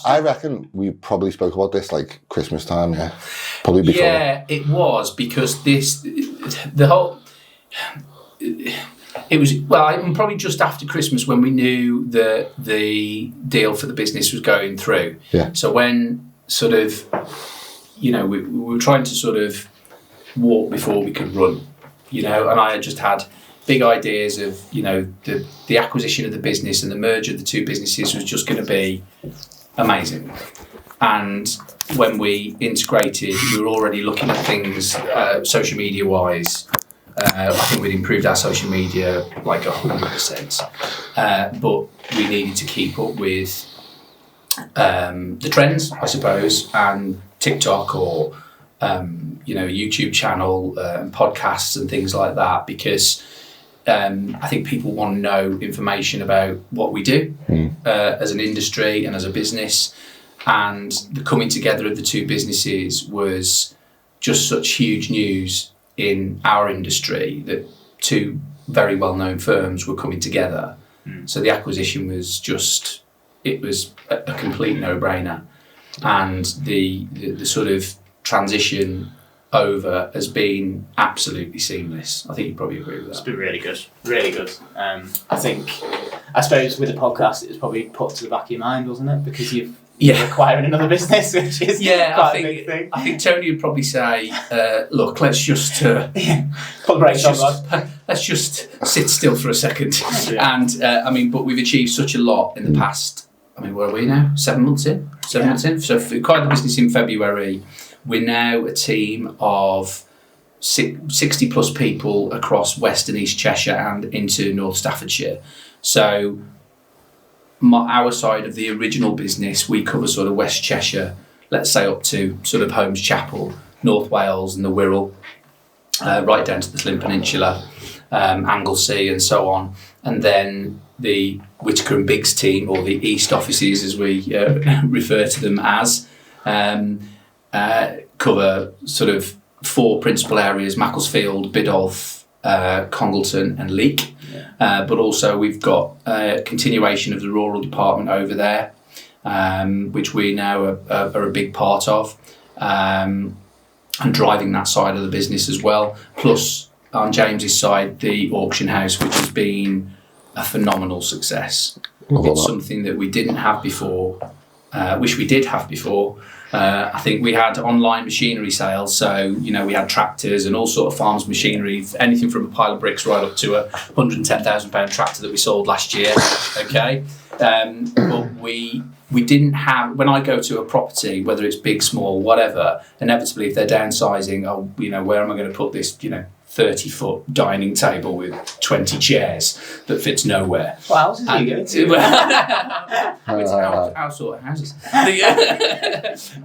I reckon we probably spoke about this like Christmas time, yeah, probably before. Yeah, it was because it was probably just after Christmas when we knew that the deal for the business was going through. Yeah. So when sort of, we were trying to sort of walk before we could run, and I had just had big ideas of, the acquisition of the business and the merger of the two businesses was just going to be amazing. And when we integrated, we were already looking at things social media wise. I think we'd improved our social media like 100%. But we needed to keep up with the trends, I suppose, and TikTok or YouTube channel, podcasts and things like that, because I think people want to know information about what we do as an industry and as a business. And the coming together of the two businesses was just such huge news in our industry that two very well-known firms were coming together. So the acquisition was it was a complete no-brainer. And the sort of transition over has been absolutely seamless. I think you probably agree with that. It's been really good. I suppose with the podcast, it was probably put to the back of your mind, wasn't it? Because you're acquiring another business, which is quite a big thing. I think Tony would probably say, look, let's just put the brakes on. Let's just sit still for a second. Yeah. And but we've achieved such a lot in the past. Where are we now? 7 months in. So if we acquired the business in February, we're now a team of 60 plus people across West and East Cheshire and into North Staffordshire. So our side of the original business, we cover sort of West Cheshire, let's say up to sort of Holmes Chapel, North Wales and the Wirral, right down to the Flint Peninsula, Anglesey and so on. And then the Whittaker and Biggs team, or the East offices as we refer to them as, cover sort of 4 principal areas: Macclesfield, Biddulph, Congleton and Leek. Yeah. But also we've got a continuation of the rural department over there, which we now are a big part of, and driving that side of the business as well. Plus, on James's side, the auction house, which has been a phenomenal success. It's something that we didn't have before, wish we did have before. I think we had online machinery sales, so we had tractors and all sort of farms machinery, anything from a pile of bricks right up to a £110,000 tractor that we sold last year. Okay, but we didn't have. When I go to a property, whether it's big, small, whatever, inevitably if they're downsizing, where am I going to put this? 30-foot dining table with 20 chairs that fits nowhere. What houses are you going to? It's our sort of houses.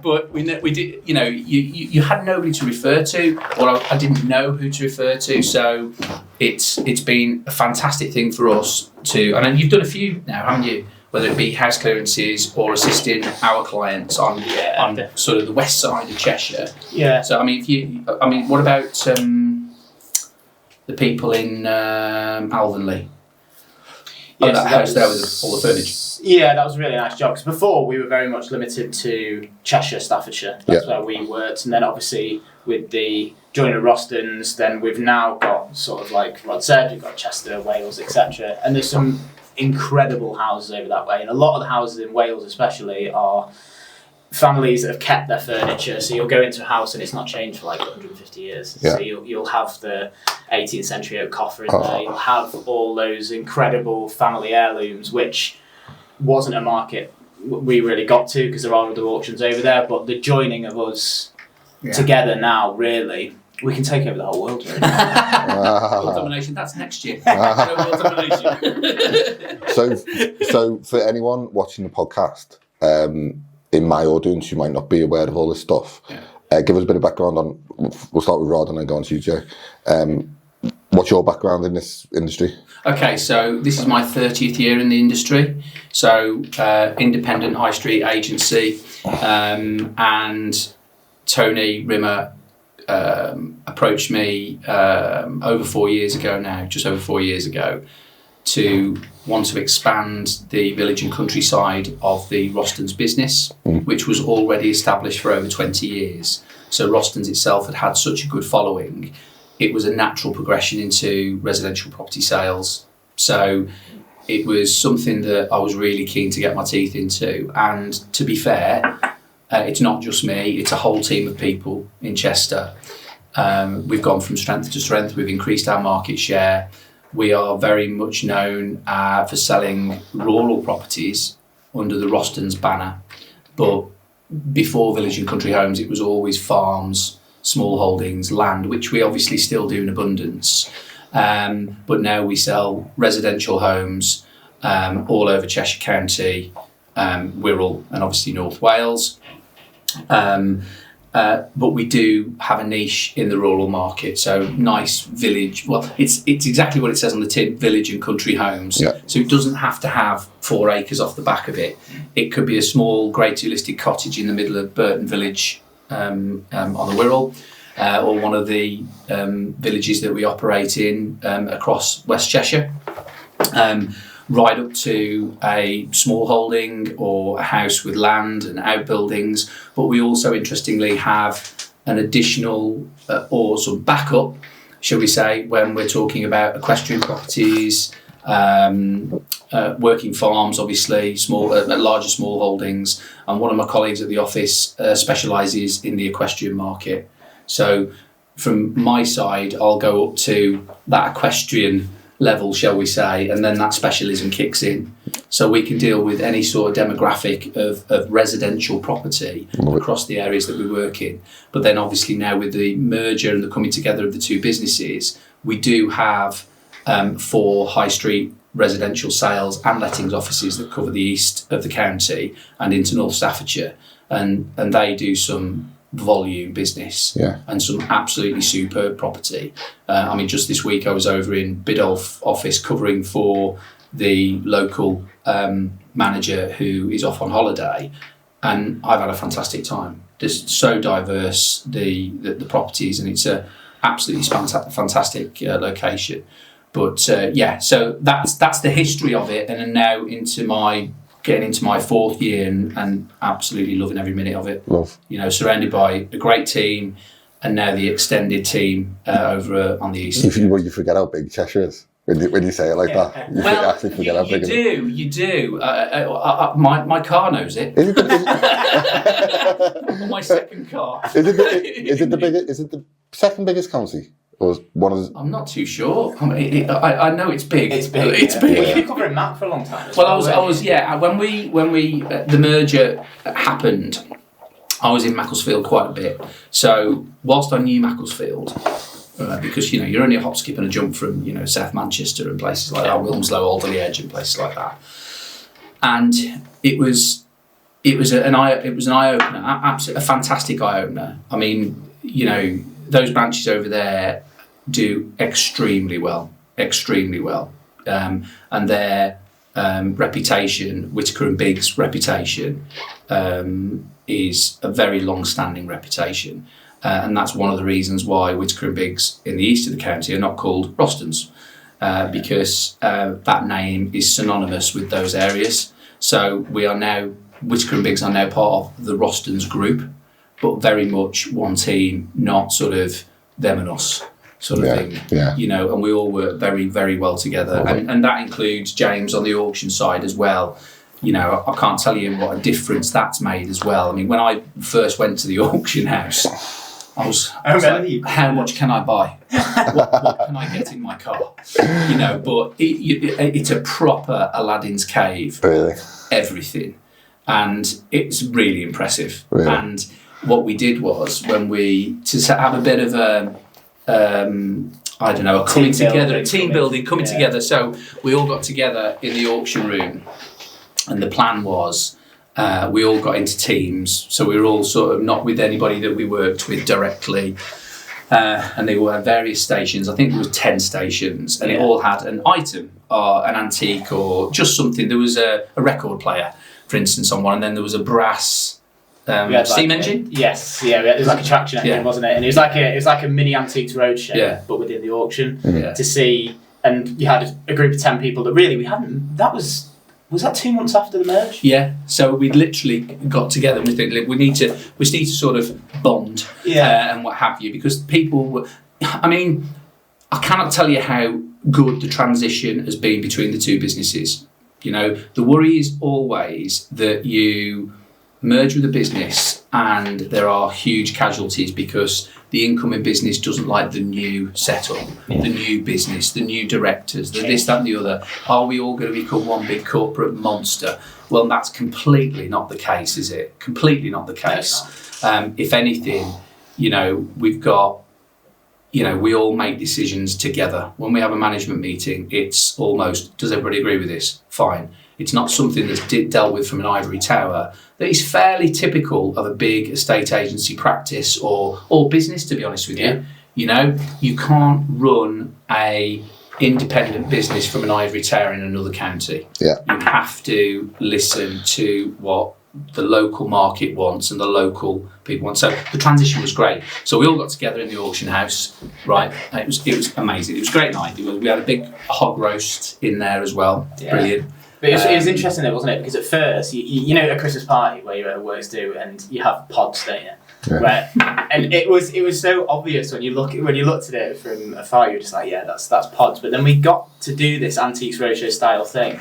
But we did. You had nobody to refer to, or I didn't know who to refer to. So it's been a fantastic thing for us to. And you've done a few now, haven't you? Whether it be house clearances or assisting our clients on sort of the west side of Cheshire. Yeah. So what about the people in Alvanley? Yes, that house there with all the furniture. Yeah, that was a really nice job. Because before we were very much limited to Cheshire, Staffordshire. That's where we worked. And then obviously with the joining of Rostons, then we've now got sort of like Rod said, we've got Chester, Wales, etc. And there's some incredible houses over that way. And a lot of the houses in Wales especially are families that have kept their furniture. So you'll go into a house and it's not changed for like 150 years. Yeah. So you'll have the 18th century oak coffer in there. You'll have all those incredible family heirlooms, which wasn't a market we really got to because there are other auctions over there. But the joining of us together now, really, we can take over the whole world. Really. World domination, that's next year. World domination. So for anyone watching the podcast, in my audience, you might not be aware of all this stuff. Give us a bit of background on. We'll start with Rod and then go on to you, Joe. What's your background in this industry? Okay, so this is my 30th year in the industry. So independent high street agency, and Tony Rimmer approached me over 4 years ago now, just over 4 years ago, to want to expand the village and countryside of the Rostons business, which was already established for over 20 years. So Rostons itself had such a good following, it was a natural progression into residential property sales. So it was something that I was really keen to get my teeth into. And to be fair, it's not just me, it's a whole team of people in Chester. We've gone from strength to strength, we've increased our market share. We are very much known for selling rural properties under the Rostons banner. But before Village and Country Homes, it was always farms, small holdings, land, which we obviously still do in abundance. But now we sell residential homes all over Cheshire County, Wirral and obviously North Wales. But we do have a niche in the rural market, so nice village. Well, it's exactly what it says on the tin, village and country homes. Yeah. So it doesn't have to have 4 acres off the back of it. It could be a small grade 2 listed cottage in the middle of Burton Village on the Wirral, or one of the villages that we operate in across West Cheshire. Right up to a small holding or a house with land and outbuildings. But we also, interestingly, have an additional or some backup, shall we say, when we're talking about equestrian properties, working farms, obviously, larger small holdings. And one of my colleagues at the office specialises in the equestrian market. So from my side, I'll go up to that equestrian level, shall we say, and then that specialism kicks in. So we can deal with any sort of demographic of residential property across the areas that we work in. But then obviously now with the merger and the coming together of the two businesses, we do have 4 high street residential sales and lettings offices that cover the east of the county and into North Staffordshire, and they do some volume business and some absolutely superb property. I mean, just this week I was over in Biddulph office covering for the local manager who is off on holiday, and I've had a fantastic time. Just so diverse, the properties, and it's a absolutely fantastic location. But so that's the history of it, and then now getting into my 4th year and absolutely loving every minute of it. You know, surrounded by a great team, and now the extended team over on the east. You forget how big Cheshire is when you say it like that. You actually forget how big it is. You do. My car knows it. Is it My second car. Is it the second biggest county? Or one of the... I'm not too sure. I know it's big. It's big. It's big. You've been covering Mac for a long time. Well, I was. When we the merger happened, I was in Macclesfield quite a bit. So whilst I knew Macclesfield, because you're only a hop, skip, and a jump from South Manchester and places like that, Wilmslow, Alderley Edge, and places like that, and it was an eye opener, absolutely a fantastic eye opener. I mean, those branches over there do extremely well, and their reputation, Whittaker and Biggs' reputation, is a very long-standing reputation, and that's one of the reasons why Whittaker and Biggs in the east of the county are not called Rostons, because that name is synonymous with those areas. So Whittaker and Biggs are now part of the Rostons group, but very much one team, not sort of them and us sort of thing. And we all work very, very well together. And that includes James on the auction side as well. I can't tell you what a difference that's made as well. I mean, when I first went to the auction house, I was like, how much can I buy? what can I get in my car? But it's a proper Aladdin's cave. Really? Everything. And it's really impressive. Really? And what we did was, to have a bit of a coming together, team building, coming together. So we all got together in the auction room, and the plan was we all got into teams. So we were all sort of not with anybody that we worked with directly, and they were at various stations. I think there was 10 stations, and it all had an item, or an antique, or just something. There was a record player, for instance, on one, and then there was a brass steam engine. Yes, it was like a traction engine, wasn't it? And it was like a mini Antiques Roadshow, but within the auction, to see and you had a group of 10 people that really we hadn't. That was that 2 months after the merge? Yeah. So we literally got together and we think we need to sort of bond and what have you, because people were, I mean, I cannot tell you how good the transition has been between the two businesses. You know, the worry is always that you merge with a business and there are huge casualties because the incoming business doesn't like the new setup, the new business, the new directors, the this, that and the other. Are we all going to become one big corporate monster? Well, that's completely not the case, is it? Completely not the case. If anything, you know, we've got, you know, we all make decisions together. When we have a management meeting, it's almost, does everybody agree with this? Fine. It's not something that's dealt with from an ivory tower. That is fairly typical of a big estate agency practice or business, to be honest with you. You know, you can't run a independent business from an ivory tower in another county. You have to listen to what the local market wants and the local people want. So the transition was great. So we all got together in the auction house, right? It was amazing. It was a great night. We had a big hog roast in there as well. Brilliant. But it was interesting though, wasn't it? Because at first, you know, at a Christmas party where you're at a works do and you have pods, don't you? Right. And it was so obvious when you looked at it from afar. You're just like, yeah, that's pods. But then we got to do this Antiques Roadshow style thing,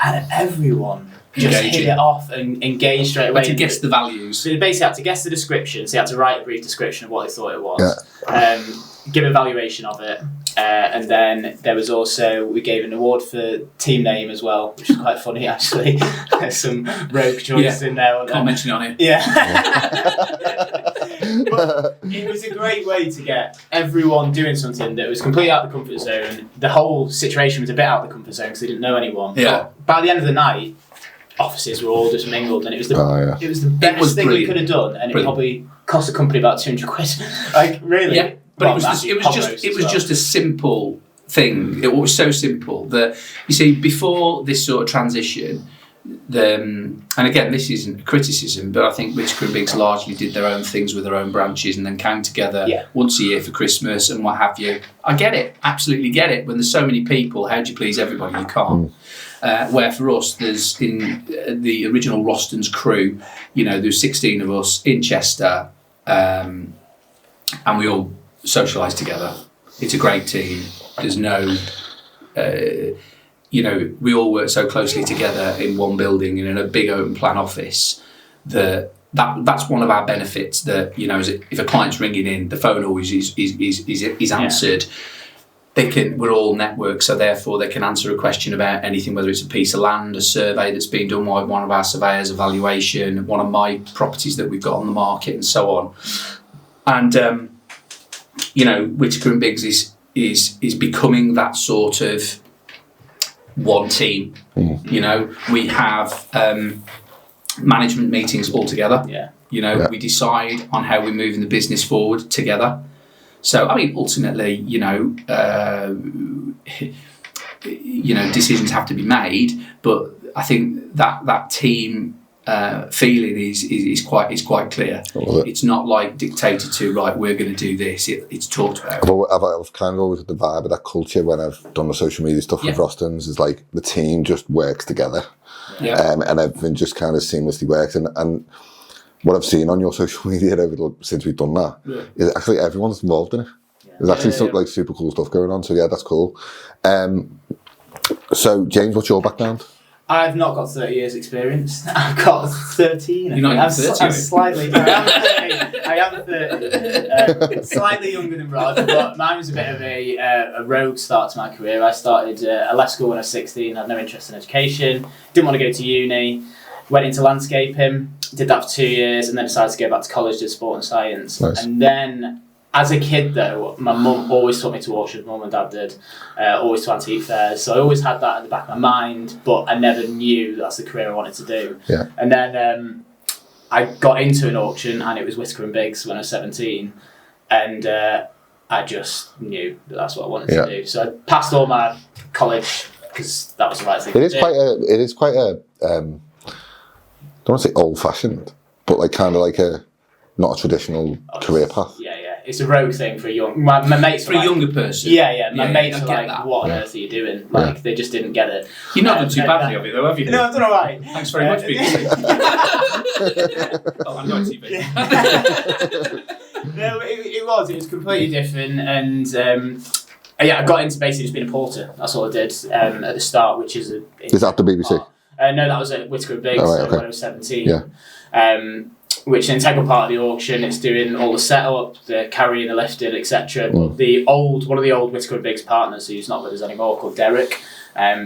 and everyone just hit it off and engaged straight away. Had to guess the values. So they basically had to guess the description. So you had to write a brief description of what they thought it was. Give a valuation of it. And then there was also, we gave an award for team name as well, which is quite funny actually. There's some rogue choices in there. Can't mention it on it. But it was a great way to get everyone doing something that was completely out of the comfort zone. The whole situation was a bit out of the comfort zone because they didn't know anyone. But by the end of the night, offices were all just mingled, and it was the best thing we could have done, and it probably cost the company about 200 quid. Like, really? Yeah. But it was just a simple thing. It was so simple that, you see, before this sort of transition, and again, this isn't a criticism, but I think Whittaker and Biggs largely did their own things with their own branches and then came together once a year for Christmas and what have you. I get it, absolutely get it. When there's so many people, how do you please everybody? You can't. Where for us, there's in the original Rostons crew, you know, there's 16 of us in Chester, and we all socialise together. It's a great team. There's no, you know, we all work so closely together in one building and in a big open plan office that's one of our benefits. That, you know, if a client's ringing in, the phone always is answered. We're all networked, so therefore they can answer a question about anything, whether it's a piece of land, a survey that's been done by one of our surveyors, a valuation, one of my properties that we've got on the market, and so on. And you know, Whittaker and Biggs is becoming that sort of one team. You know, we have management meetings all together. You know, we decide on how we're moving the business forward together. So, I mean, ultimately, you know, decisions have to be made, but I think that team feeling is quite clear. It's not like dictated to, right, we're going to do this. It's talked about. I've kind of always had the vibe of that culture when I've done the social media stuff with Rostons, is like the team just works together, and everything just kind of seamlessly works. And what I've seen on your social media since we've done that is actually everyone's involved in it. There's actually some like super cool stuff going on. So yeah, that's cool. So James, what's your background? I've not got 30 years experience. I've got 13. You're not even 30, I'm slightly. I am 30. Slightly younger than Rod, but mine was a bit of a rogue start to my career. I started. I left school when I was 16. Had no interest in education. Didn't want to go to uni. Went into landscaping. Did that for 2 years, and then decided to go back to college. Did sport and science. Nice. And then, as a kid, though, my mum always took me to auctions. Mum and dad did. Always to antique fairs. So I always had that at the back of my mind, but I never knew that's the career I wanted to do. Yeah. And then I got into an auction, and it was Whittaker and Biggs when I was 17, and I just knew that's what I wanted to do. So I passed all my college because that was the right thing. It is quite a. I don't want to say old-fashioned, but like kind of like not a traditional career path. Yeah. it's a rogue thing for my mates. For a younger person. Yeah. My mates are like, that. what on earth are you doing? Like, they just didn't get it. You've not done too badly of it though, have you? No, I've done alright. Thanks very much, BBC. Oh, I'm not TV. No, it was completely different, and I got into basically just being a porter. That's all I did at the start, which is Is that the BBC? No, that was at Whittaker Biggs when I was 17. Yeah. Which is an integral part of the auction. It's doing all the setup, the carrying, the lifting, etc. But one of the old Whittaker Biggs partners, who's not with us anymore, called Derek,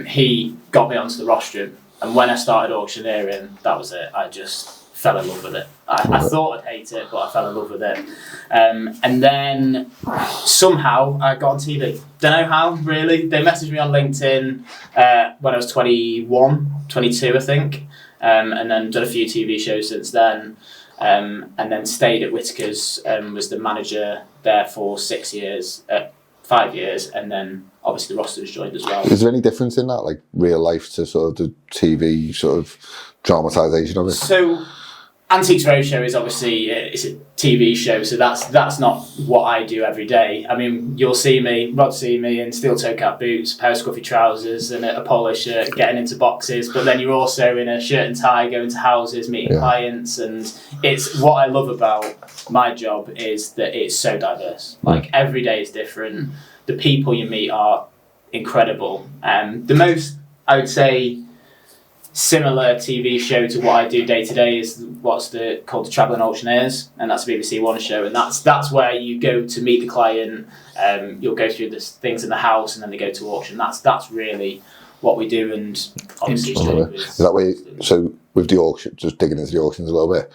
he got me onto the rostrum, and when I started auctioneering, that was it. I just fell in love with it. I thought I'd hate it, but I fell in love with it. And then somehow I got on TV. Don't know how, really. They messaged me on LinkedIn when I was 21, 22, I think. And then done a few TV shows since then. And then stayed at Whittaker's, was the manager there for 5 years, and then obviously the Rostons joined as well. Is there any difference in that, like real life to sort of the TV sort of dramatisation of it? So, Antiques Roadshow is obviously it's a TV show, so that's not what I do every day. I mean, Rod see me in steel toe cap boots, a pair of scruffy trousers, and a polo shirt, getting into boxes. But then you're also in a shirt and tie, going to houses, meeting clients, and it's what I love about my job is that it's so diverse. Like every day is different. The people you meet are incredible. The most, I would say, similar TV show to what I do day to day is what's called the Travelling Auctioneers, and that's a BBC One show, and that's where you go to meet the client. You'll go through the things in the house, and then they go to auction. That's really what we do, and obviously is that way. So with the auction, just digging into the auctions a little bit,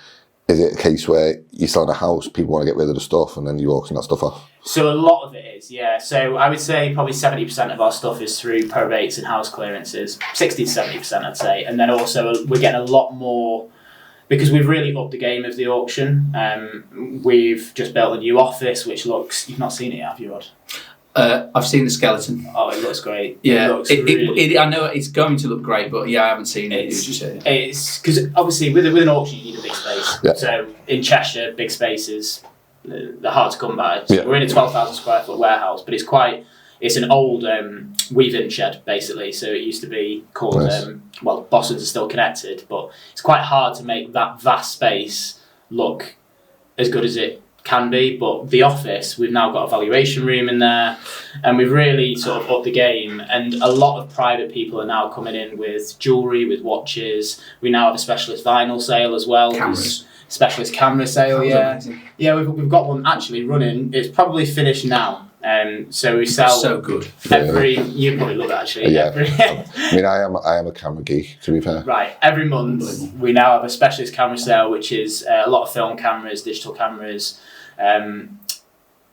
is it a case where you sell a house, people want to get rid of the stuff, and then you auction that stuff off? So a lot of it is, yeah. So I would say probably 70% of our stuff is through probates and house clearances, 60 to 70% I'd say. And then also we're getting a lot more, because we've really upped the game of the auction. We've just built a new office, which looks, you've not seen it, have you, Rod? I've seen the skeleton. Oh, it looks great. Yeah, I know it's going to look great, but yeah, I haven't seen it. It's because obviously with an auction you need a big space. Yeah. So in Cheshire, big spaces, they're hard to come by. So we're in a 12,000 square foot warehouse, but it's an old weaving shed basically. So it used to be called Boston's are still connected, but it's quite hard to make that vast space look as good as it can be. But the office, we've now got a valuation room in there, and we've really sort of upped the game, and a lot of private people are now coming in with jewellery, with watches. We now have a specialist vinyl sale as well. Cameras. Specialist camera sale, yeah, we've got one actually running. It's probably finished now. So we sell so good. You probably love it actually. Yeah. I mean, I am a camera geek, to be fair. Right. Every month we now have a specialist camera sale, which is a lot of film cameras, digital cameras,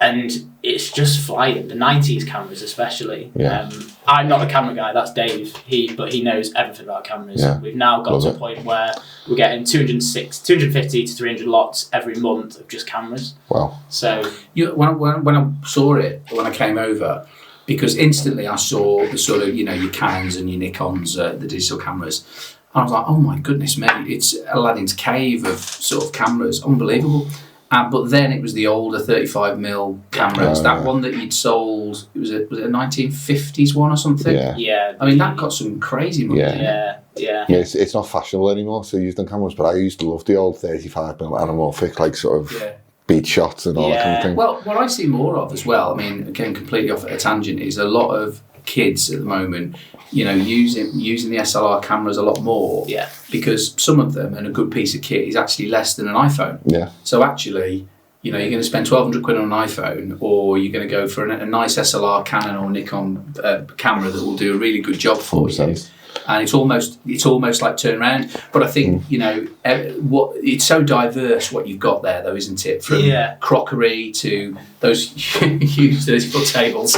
and it's just flying. The 90s cameras especially. Yeah. I'm not a camera guy, that's Dave. But he knows everything about cameras. Yeah. We've now got to a point where we're getting 250 to 300 lots every month of just cameras. Wow. So when I saw it, when I came over, because instantly I saw the sort of, your Canons and your Nikons, the digital cameras. And I was like, oh my goodness me, it's Aladdin's cave of sort of cameras, unbelievable. But then it was the older 35mm cameras. That one that you'd sold, was it a 1950s one or something? Yeah. I mean, that got some crazy money. Yeah. It's not fashionable anymore to use them cameras, but I used to love the old 35mm anamorphic, like sort of beat shots and all that kind of thing. Well, what I see more of as well, I mean, again, completely off at a tangent, is a lot of kids at the moment, using the SLR cameras a lot more. Yeah. Because some of them, and a good piece of kit, is actually less than an iPhone. Yeah. So actually, you're going to spend 1,200 quid on an iPhone, or you're going to go for a nice SLR, Canon or Nikon camera that will do a really good job for 100%. You. And it's almost like turn around. But I think it's so diverse what you've got there, though, isn't it? From crockery to those huge 30-foot tables.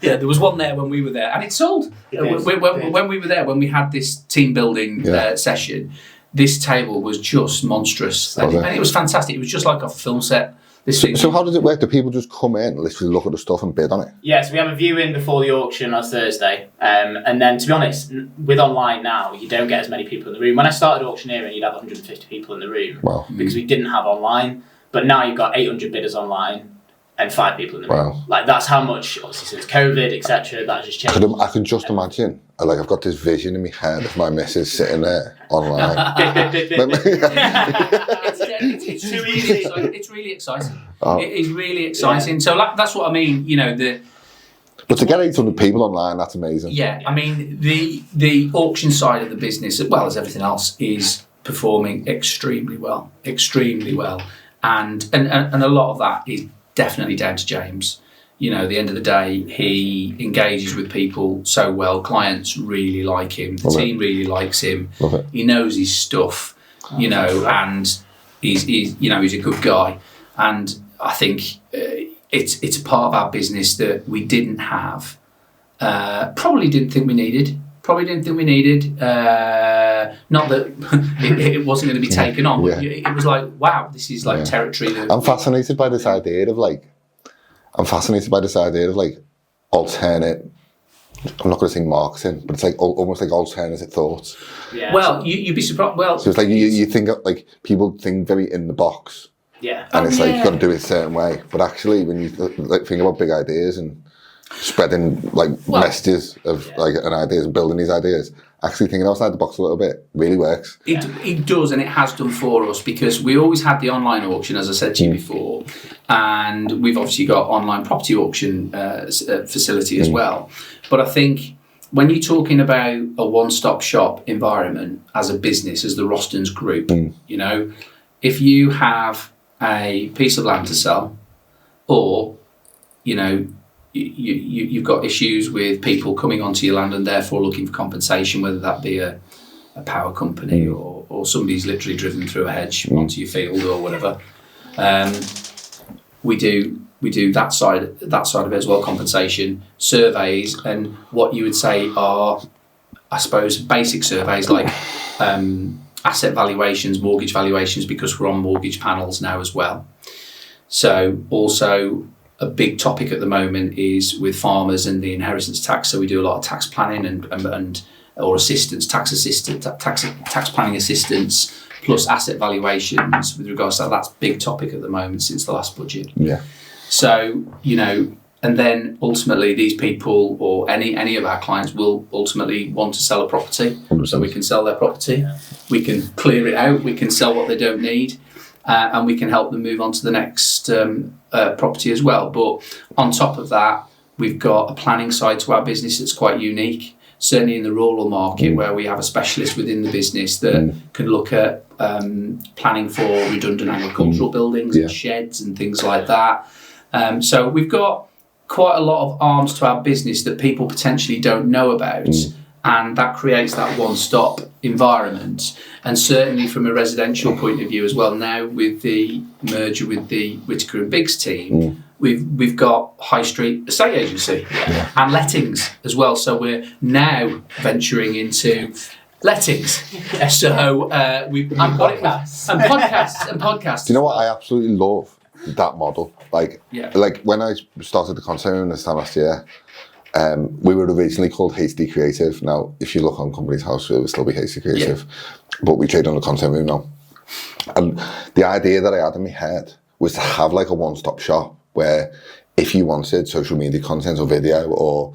Yeah, there was one there when we were there, and it sold. When we were there, when we had this team building session, this table was just monstrous, and it was fantastic. It was just like a film set. So how does it work? Do people just come in, literally look at the stuff and bid on it? Yeah, so we have a viewing before the auction on Thursday. And then, to be honest, with online now, you don't get as many people in the room. When I started auctioneering, you'd have 150 people in the room because we didn't have online. But now you've got 800 bidders online, and 5 people in the room. Wow. Like, that's how much, obviously, since COVID, etc., that has just changed. I can just imagine. Like, I've got this vision in my head of my missus sitting there online. It's too easy. It's really exciting. It is really exciting. So that's what I mean. But to get 800 people online, that's amazing. Yeah, I mean the auction side of the business, as well as everything else, is performing extremely well, and a lot of that is definitely down to James. At the end of the day, he engages with people so well. Clients really like him. The team really likes him. He knows his stuff, and he's a good guy. And I think it's a part of our business that we didn't have. Probably didn't think we needed. Not that it wasn't going to be taken on. But it was like, wow, this is like territory. I'm fascinated by this idea of alternate. I'm not going to say marketing, but it's like almost like alternative thoughts. Yeah. Well, you'd be surprised. Well, so it's like you think like people think very in the box. Yeah. And it's like you've got to do it a certain way. But actually, when you think about big ideas and spreading messages of and ideas and building these ideas, actually thinking outside the box a little bit really works. It does, and it has done for us, because we always had the online auction, as I said to you before, and we've obviously got online property auction facility as well. But I think when you're talking about a one-stop shop environment as a business, as the Rostons Group, if you have a piece of land to sell, or you've got issues with people coming onto your land and therefore looking for compensation, whether that be a power company or somebody's literally driven through a hedge onto your field or whatever. We do that side of it as well, compensation, surveys, and what you would say are, I suppose, basic surveys like asset valuations, mortgage valuations, because we're on mortgage panels now as well. So also a big topic at the moment is with farmers and the inheritance tax. So we do a lot of tax planning and or assistance, tax planning assistance, plus asset valuations with regards to that. That's a big topic at the moment since the last budget. Yeah. So, and then ultimately these people or any of our clients will ultimately want to sell a property. 100%. So we can sell their property, we can clear it out, we can sell what they don't need, and we can help them move on to the next property as well. But on top of that, we've got a planning side to our business that's quite unique, certainly in the rural market, where we have a specialist within the business that can look at planning for redundant agricultural buildings and sheds and things like that. So we've got quite a lot of arms to our business that people potentially don't know about, and that creates that one-stop environment. And certainly from a residential point of view as well, now with the merger with the Whittaker and Biggs team, we've got high street estate agency and lettings as well. So we're now venturing into lettings. So podcasts. Do you know what I absolutely love? That model. Like when I started the content room this time last year, we were originally called Hasty Creative. Now, if you look on Company's House, it will still be Hasty Creative, but we trade on the content room now. And the idea that I had in my head was to have like a one-stop shop where if you wanted social media content or video or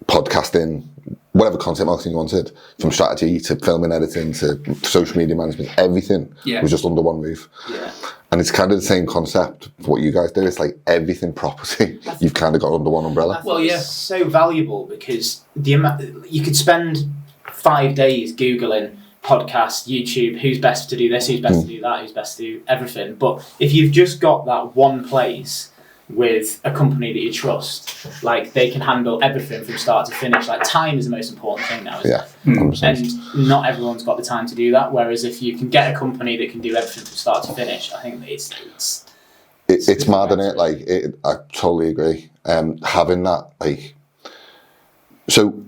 podcasting, whatever content marketing you wanted, from strategy to filming, editing to social media management, everything was just under one roof. Yeah. And it's kind of the same concept for what you guys do. It's like everything property you've kind of got under one umbrella. Well, yeah, it's so valuable because you could spend 5 days Googling podcasts, YouTube, who's best to do this, who's best to do that, who's best to do everything. But if you've just got that one place with a company that you trust, like they can handle everything from start to finish. Like time is the most important thing now, isn't it? 100%. And not everyone's got the time to do that. Whereas if you can get a company that can do everything from start to finish, I think it's mad, isn't it? Like I totally agree. Having that, like, so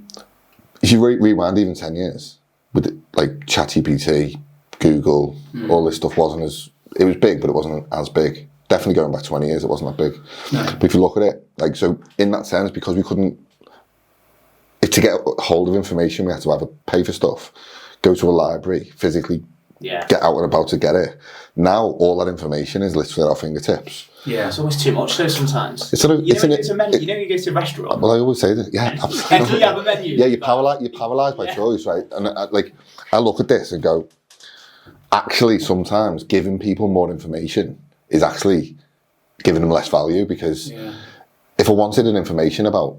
if you rewind even 10 years with like ChatGPT, Google, all this stuff it was big, but it wasn't as big. Definitely going back 20 years, it wasn't that big. No. But if you look at it, like, so in that sense, because we couldn't, to get hold of information, we had to either pay for stuff, go to a library, physically get out and about to get it. Now all that information is literally at our fingertips. Yeah, it's almost too much though sometimes. You know you go to a restaurant. Well, I always say that. Yeah, absolutely. You have a menu. Yeah, you're paralysed by choice, right? And I look at this and go, actually, sometimes giving people more information is actually giving them less value, because if I wanted an information about,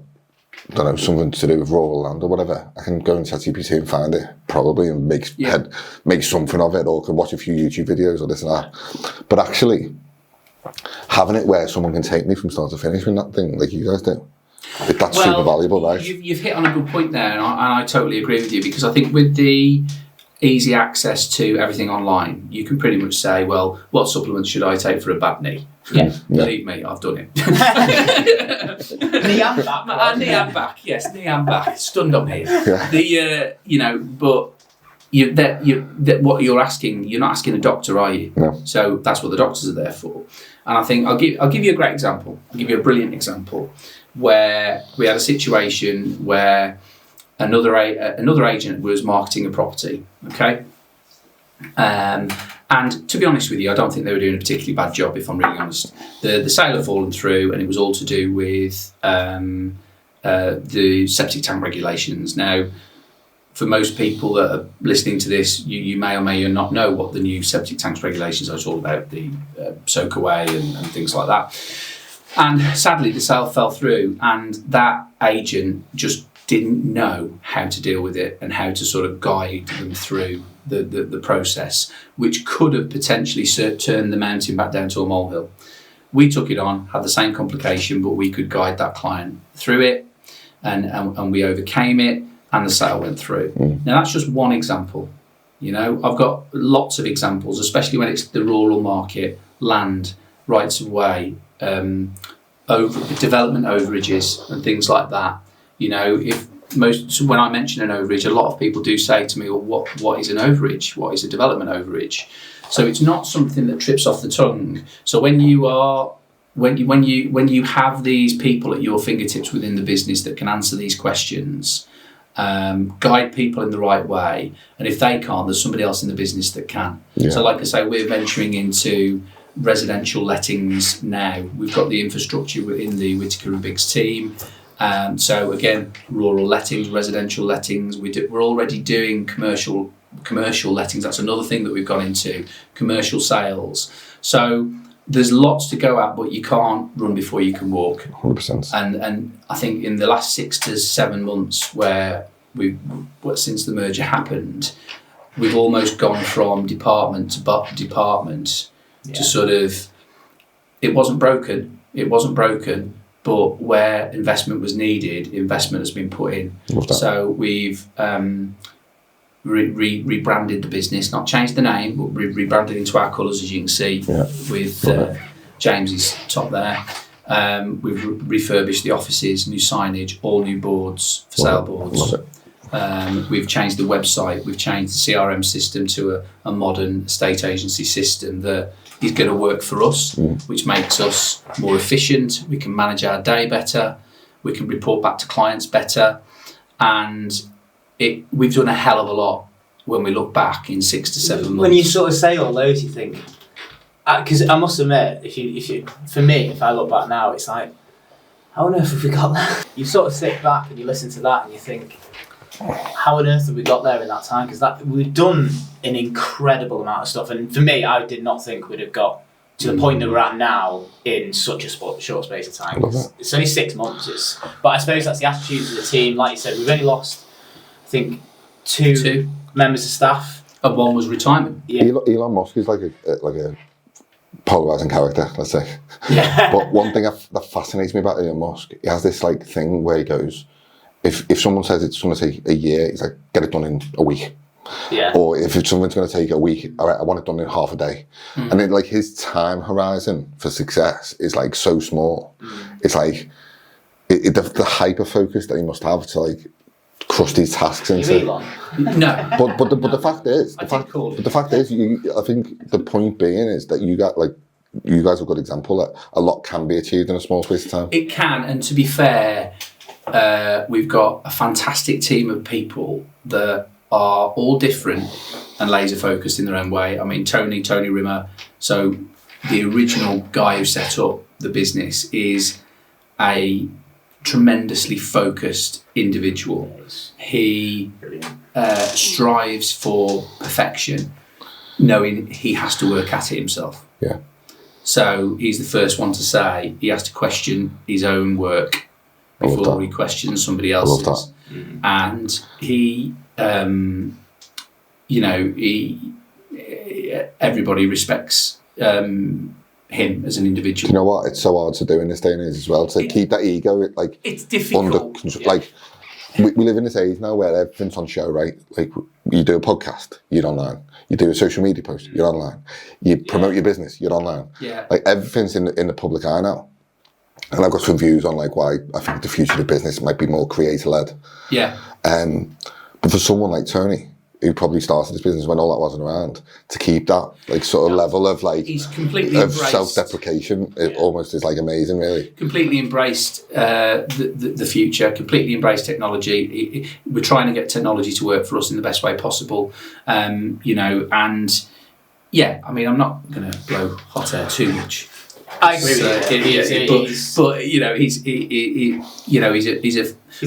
I don't know, something to do with rural land or whatever, I can go into ChatGPT and find it probably and make something of it, or can watch a few YouTube videos or this and that. But actually, having it where someone can take me from start to finish with that thing, like you guys do, that's super valuable, right? You've hit on a good point there, and I totally agree with you, because I think with the easy access to everything online, you can pretty much say, well, what supplements should I take for a bad knee? Yeah. Believe me, I've done it. Knee and back. Knee and back, yes, knee and back. Stunned on here. Yeah. But what you're asking, you're not asking a doctor, are you? No. So that's what the doctors are there for. And I think I'll give you a great example. I'll give you a brilliant example where we had a situation where another agent was marketing a property, okay? And to be honest with you, I don't think they were doing a particularly bad job, if I'm really honest. The sale had fallen through, and it was all to do with the septic tank regulations. Now, for most people that are listening to this, you may or may not know what the new septic tanks regulations are. It's all about the soak away and things like that. And sadly, the sale fell through, and that agent just didn't know how to deal with it and how to sort of guide them through the process, which could have potentially turned the mountain back down to a molehill. We took it on, had the same complication, but we could guide that client through it, and we overcame it, and the sale went through. Now, that's just one example. I've got lots of examples, especially when it's the rural market, land, rights of way, development overages and things like that. When I mention an overage, a lot of people do say to me, well, what is an overage? What is a development overage? So it's not something that trips off the tongue. So when you have these people at your fingertips within the business that can answer these questions, guide people in the right way, and if they can't, there's somebody else in the business that can. So like I say, we're venturing into residential lettings now. We've got the infrastructure within the Whittaker and Biggs team. So again, rural lettings, residential lettings. We're already doing commercial lettings. That's another thing that we've gone into, commercial sales. So there's lots to go at, but you can't run before you can walk. 100%. And I think in the last 6 to 7 months, since the merger happened, we've almost gone from department to department to sort of, it wasn't broken, but where investment was needed, investment has been put in. So we've rebranded the business, not changed the name, but rebranded into our colours, as you can see with James's top there. We've refurbished the offices, new signage, all new boards, for sale boards. We've changed the website, we've changed the CRM system to a modern estate agency system that is going to work for us, which makes us more efficient. We can manage our day better, we can report back to clients better, and we've done a hell of a lot when we look back in 6 to 7 months. When you sort of say all those, you think, because I must admit, for me, if I look back now, it's like, how on earth have we got that? You sort of sit back and you listen to that and you think, how on earth have we got there in that time? Because we've done an incredible amount of stuff, and for me, I did not think we'd have got to the point that we're at now in such a short space of time. It's only 6 months, but I suppose that's the attitude of the team. Like you said, we've only lost, I think, two members of staff, and one was retirement. Elon Musk is like a polarizing character, let's say. But one thing that fascinates me about Elon Musk, he has this like thing where he goes, if someone says it's going to take a year, he's like, get it done in a week. Or if something's going to take a week, all right, I want it done in half a day. And then like his time horizon for success is like so small. It's like the hyper focus that he must have to like crush these tasks into. No. But the fact is, I think the point being is that you guys are a good example that a lot can be achieved in a small space of time. It can, and to be fair, we've got a fantastic team of people that are all different and laser focused in their own way. I mean, Tony Rimmer, so the original guy who set up the business, is a tremendously focused individual. He strives for perfection, knowing he has to work at it himself. Yeah. So he's the first one to say he has to question his own work before he questions somebody else's. And he, everybody respects him as an individual. Do you know what? It's so hard to do in this day and age as well, to keep that ego, like, it's difficult. Under control. Like, we live in this age now where everything's on show, right? Like, you do a podcast, you're online. You do a social media post, you're online. You promote your business, you're online. Yeah. Like, everything's in the public eye now. And I've got some views on, like, why I think the future of business might be more creator-led. Yeah. But for someone like Tony, who probably started this business when all that wasn't around, to keep that, like, sort of level of, like, he's completely of embraced self-deprecation, it almost is, like, amazing, really. Completely embraced the future, completely embraced technology. We're trying to get technology to work for us in the best way possible, and yeah, I mean, I'm not going to blow hot air too much. I agree with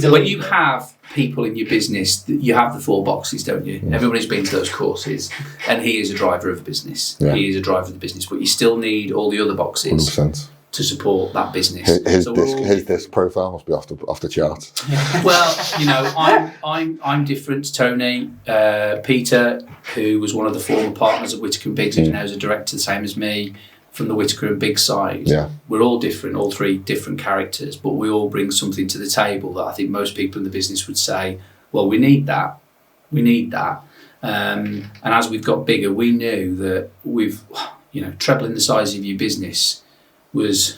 but when you have people in your business, you have the 4 boxes, don't you? Everybody's been to those courses, and he is a driver of a business. Yeah. He is a driver of the business, but you still need all the other boxes 100%. to support that business. His disc profile must be off the charts. Well, I'm different to Tony. Peter, who was one of the former partners of Whittaker and Biggs, who's now a director, the same as me, from the Whittaker and Biggs side. Yeah. We're all different, all 3 different characters, but we all bring something to the table that I think most people in the business would say, well, we need that. And as we've got bigger, we knew that trebling the size of your business was,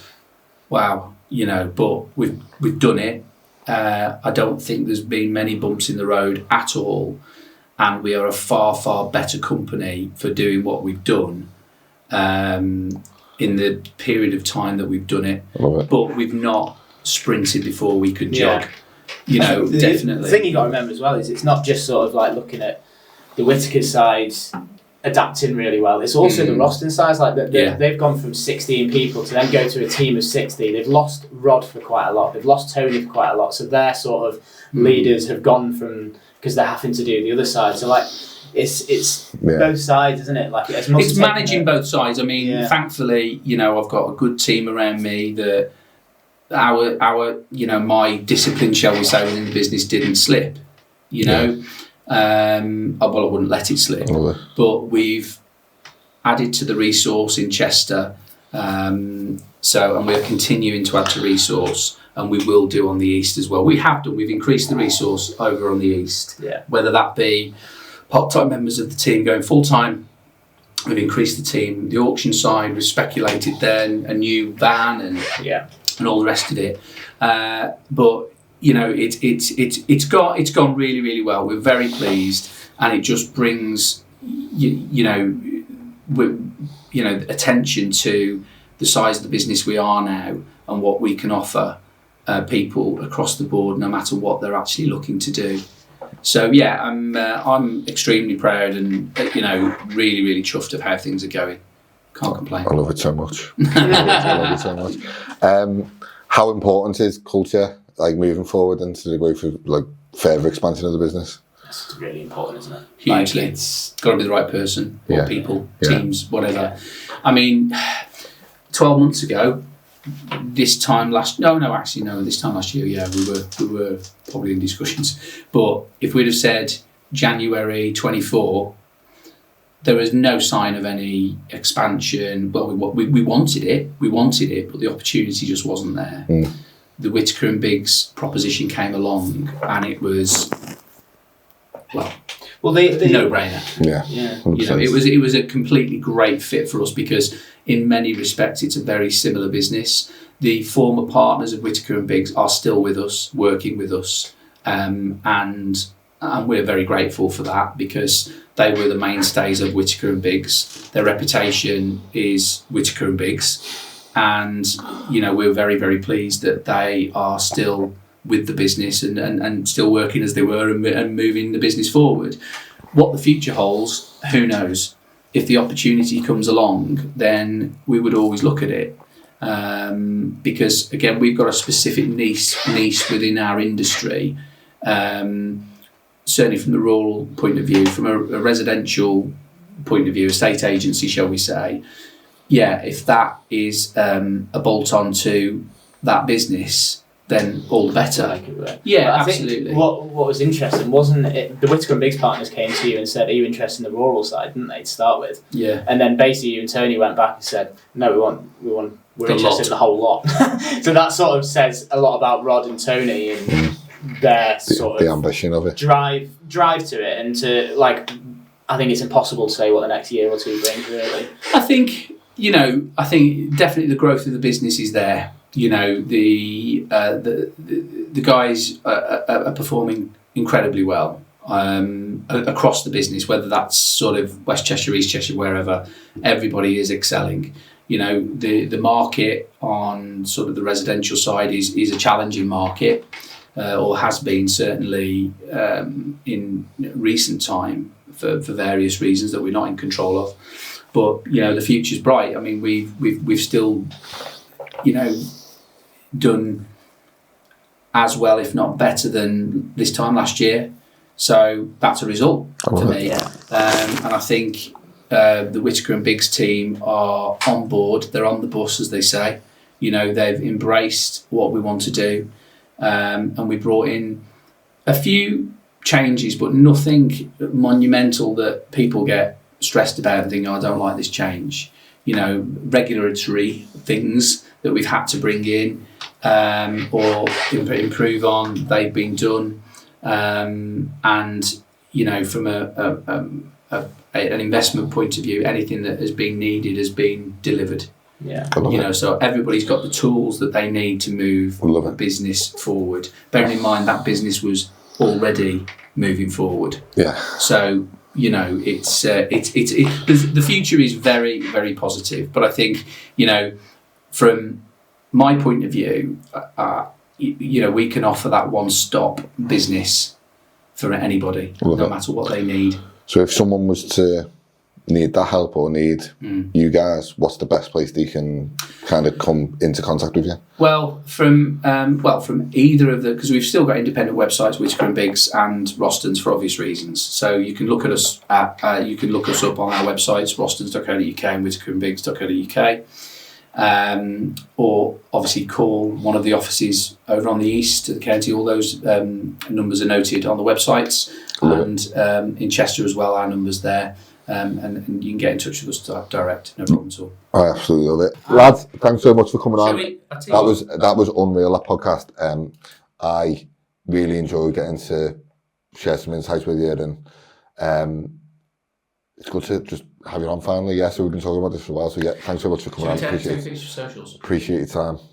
wow, but we've done it. I don't think there's been many bumps in the road at all, and we are a far, far better company for doing what we've done in the period of time that we've done it. But we've not sprinted before we could jog. Definitely. The thing you got to remember as well is it's not just sort of like looking at the Whittaker side adapting really well. It's also the Rostons side. Like they've gone from 16 people to then go to a team of 60. They've lost Rod for quite a lot. They've lost Tony for quite a lot. So their sort of leaders have gone from, because they're having to do the other side. So like it's both sides, isn't it? Like it's managing both sides. I mean, thankfully, I've got a good team around me that our my discipline, shall we say, within the business didn't slip. I wouldn't let it slip. But we've added to the resource in Chester, and we're continuing to add to resource, and we will do on the east as well. We have done. We've increased the resource over on the east. Yeah. Whether that be part-time members of the team going full-time, we've increased the team. The auction side, we've speculated then a new van and all the rest of it. But it's gone really, really well. We're very pleased, and it just brings attention to the size of the business we are now and what we can offer people across the board, no matter what they're actually looking to do. So I'm extremely proud and really, really chuffed of how things are going. Can't complain. I love it so much. How important is culture, like, moving forward into the growth of, like, further expansion of the business? It's really important, isn't it? Hugely. Like, it's got to be the right person, or people, teams, whatever. Yeah. I mean, 12 months ago, this time last year, we were probably in discussions. But if we'd have said January 24, there was no sign of any expansion. Well, we wanted it, but the opportunity just wasn't there. The Whittaker and Biggs proposition came along, and it was no brainer. It was a completely great fit for us, because in many respects it's a very similar business. The former partners of Whittaker and Biggs are still with us, working with us, and we're very grateful for that, because they were the mainstays of Whittaker and Biggs. Their reputation is Whittaker and Biggs, and we're very, very pleased that they are still with the business and still working as they were and moving the business forward. what the future holds, who knows? If the opportunity comes along, then we would always look at it. Because again, we've got a specific niche within our industry. Certainly from the rural point of view, from a residential point of view, estate agency, shall we say, yeah, if that is a bolt-on to that business, then all the better. Yeah, I absolutely. think what was interesting, wasn't it, the Whittaker and Biggs partners came to you and said, are you interested in the rural side, didn't they, to start with? Yeah. And then basically you and Tony went back and said, no, we're interested in the whole lot. So that sort of says a lot about Rod and Tony and their sort of the ambition of it, drive to it, and to like, I think it's impossible to say what the next year or two brings, really. I think definitely the growth of the business is there. The guys are performing incredibly well across the business, whether that's sort of West Cheshire, East Cheshire, wherever. Everybody is excelling. The market on sort of the residential side is a challenging market, or has been certainly in recent time for various reasons that we're not in control of. But the future's bright. I mean, we've still done as well, if not better, than this time last year. So that's a result for me. And I think the Whittaker and Biggs team are on board. They're on the bus, as they say. They've embraced what we want to do. And we brought in a few changes, but nothing monumental that people get stressed about and think, I don't like this change. Regulatory things that we've had to bring in or improve on, they've been done. And from an investment point of view, anything that has been needed has been delivered. Yeah. So everybody's got the tools that they need to move the business forward. Bearing in mind that business was already moving forward. Yeah. So it's the future is very, very positive. But I think from my point of view, we can offer that one-stop business for anybody, no matter what they need. So if someone was to need that help or need you guys, what's the best place they can kind of come into contact with you? Well, from either of the, because we've still got independent websites, Whittaker and Biggs and Rostons, for obvious reasons. So you can look at us you can look us up on our websites, rostons.co.uk and whittakerandbiggs.co.uk. Or obviously call one of the offices over on the east of the county. All those numbers are noted on the websites, and in Chester as well, our numbers there. And you can get in touch with us direct, no problem at all. I absolutely love it. Lads, thanks so much for coming on. That was unreal, that podcast. I really enjoyed getting to share some insights with you, and it's good to just have you on finally. So we've been talking about this for a while, so thanks so much for coming on. Appreciate your time.